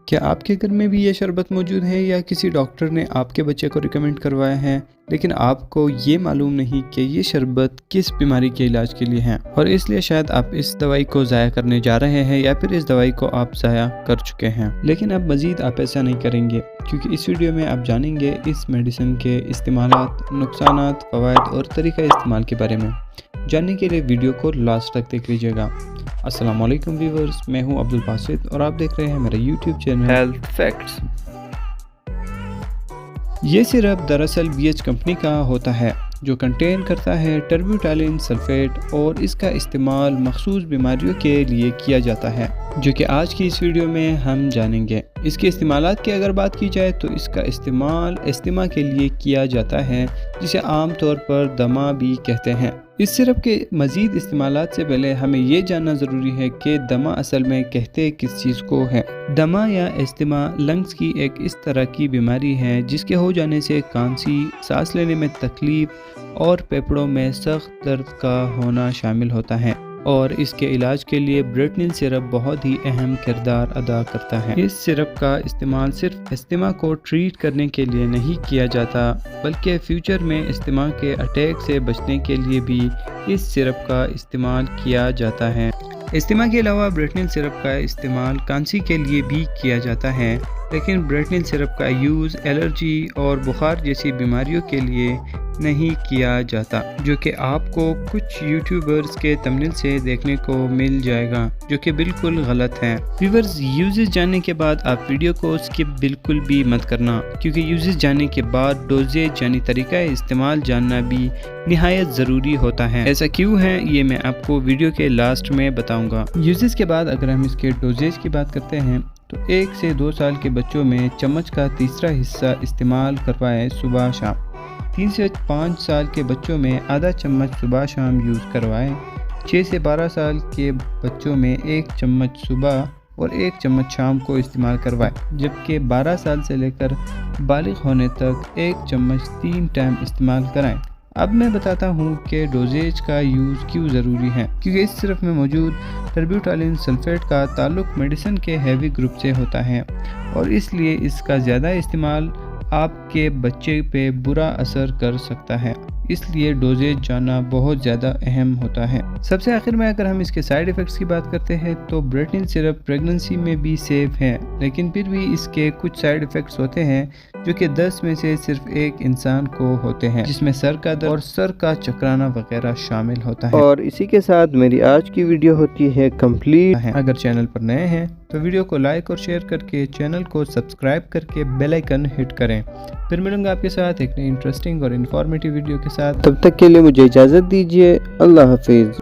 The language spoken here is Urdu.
کیا آپ کے گھر میں بھی یہ شربت موجود ہے یا کسی ڈاکٹر نے آپ کے بچے کو ریکمینڈ کروایا ہے لیکن آپ کو یہ معلوم نہیں کہ یہ شربت کس بیماری کے علاج کے لیے ہے، اور اس لیے شاید آپ اس دوائی کو ضائع کرنے جا رہے ہیں یا پھر اس دوائی کو آپ ضائع کر چکے ہیں، لیکن اب مزید آپ ایسا نہیں کریں گے کیونکہ اس ویڈیو میں آپ جانیں گے اس میڈیسن کے استعمالات، نقصانات، فوائد اور طریقہ استعمال کے بارے میں۔ جاننے کے لیے ویڈیو کو لاسٹ تک دیکھ لیجیے گا۔ السلام علیکم ویورز، میں ہوں عبدالباسط اور آپ دیکھ رہے ہیں میرا یوٹیوب چینل ہیلتھ فیکٹس۔ یہ سرپ دراصل BH کمپنی کا ہوتا ہے جو کنٹین کرتا ہے ٹربیوٹالین سلفیٹ، اور اس کا استعمال مخصوص بیماریوں کے لیے کیا جاتا ہے جو کہ آج کی اس ویڈیو میں ہم جانیں گے۔ اس کے استعمالات کی اگر بات کی جائے تو اس کا استعمال استما کے لیے کیا جاتا ہے جسے عام طور پر دمہ بھی کہتے ہیں۔ اس سرپ کے مزید استعمالات سے پہلے ہمیں یہ جاننا ضروری ہے کہ دمہ اصل میں کہتے کس چیز کو ہے۔ دمہ یا استما لنگز کی ایک اس طرح کی بیماری ہے جس کے ہو جانے سے کھانسی، سانس لینے میں تکلیف اور پھیپھڑوں میں سخت درد کا ہونا شامل ہوتا ہے، اور اس کے علاج کے لیے بریٹنل سرپ بہت ہی اہم کردار ادا کرتا ہے۔ اس سرپ کا استعمال صرف استما کو ٹریٹ کرنے کے لیے نہیں کیا جاتا بلکہ فیوچر میں استما کے اٹیک سے بچنے کے لیے بھی اس سرپ کا استعمال کیا جاتا ہے۔ استما کے علاوہ بریٹنل سرپ کا استعمال کھانسی کے لیے بھی کیا جاتا ہے، لیکن بریٹنل سرپ کا یوز الرجی اور بخار جیسی بیماریوں کے لیے نہیں کیا جاتا، جو کہ آپ کو کچھ یوٹیوبرز کے تمنیل سے دیکھنے کو مل جائے گا، جو کہ بالکل غلط ہے۔ ویورز، یوزز جاننے کے بعد آپ ویڈیو کو سکپ بالکل بھی مت کرنا، کیونکہ یوزز جاننے کے بعد ڈوزیج یعنی طریقہ استعمال جاننا بھی نہایت ضروری ہوتا ہے۔ ایسا کیوں ہے یہ میں آپ کو ویڈیو کے لاسٹ میں بتاؤں گا۔ یوزز کے بعد اگر ہم اس کے ڈوزیج کی بات کرتے ہیں تو 1 سے 2 سال کے بچوں میں چمچ کا تیسرا حصہ استعمال کروائیں صبح شام۔ 3 سے 5 سال کے بچوں میں آدھا چمچ صبح شام یوز کروائیں۔ 6 سے 12 سال کے بچوں میں 1 چمچ صبح اور 1 چمچ شام کو استعمال کروائیں، جبکہ 12 سال سے لے کر بالغ ہونے تک 1 چمچ 3 ٹائم استعمال کرائیں۔ اب میں بتاتا ہوں کہ ڈوزیج کا یوز کیوں ضروری ہے، کیونکہ اس سرپ میں موجود ٹربیوٹالین سلفیٹ کا تعلق میڈیسن کے ہیوی گروپ سے ہوتا ہے، اور اس لیے اس کا زیادہ استعمال آپ کے بچے پہ برا اثر کر سکتا ہے، اس لیے ڈوزیج جاننا بہت زیادہ اہم ہوتا ہے۔ سب سے آخر میں اگر ہم اس کے سائیڈ ایفیکٹس کی بات کرتے ہیں تو بریٹنل سرپ پریگننسی میں بھی سیف ہے، لیکن پھر بھی اس کے کچھ سائیڈ ایفیکٹس ہوتے ہیں جو کہ 10 میں سے صرف 1 انسان کو ہوتے ہیں، جس میں سر کا درد اور سر کا چکرانا وغیرہ شامل ہوتا ہے۔ اور اسی کے ساتھ میری آج کی ویڈیو ہوتی ہے کمپلیٹ۔ اگر چینل پر نئے ہیں تو ویڈیو کو لائک اور شیئر کر کے چینل کو سبسکرائب کر کے بیل آئیکن ہٹ کریں۔ پھر ملوں گا آپ کے ساتھ ایک نئی انٹرسٹنگ اور انفارمیٹیو ویڈیو کے ساتھ، تب تک کے لیے مجھے اجازت دیجیے۔ اللہ حافظ۔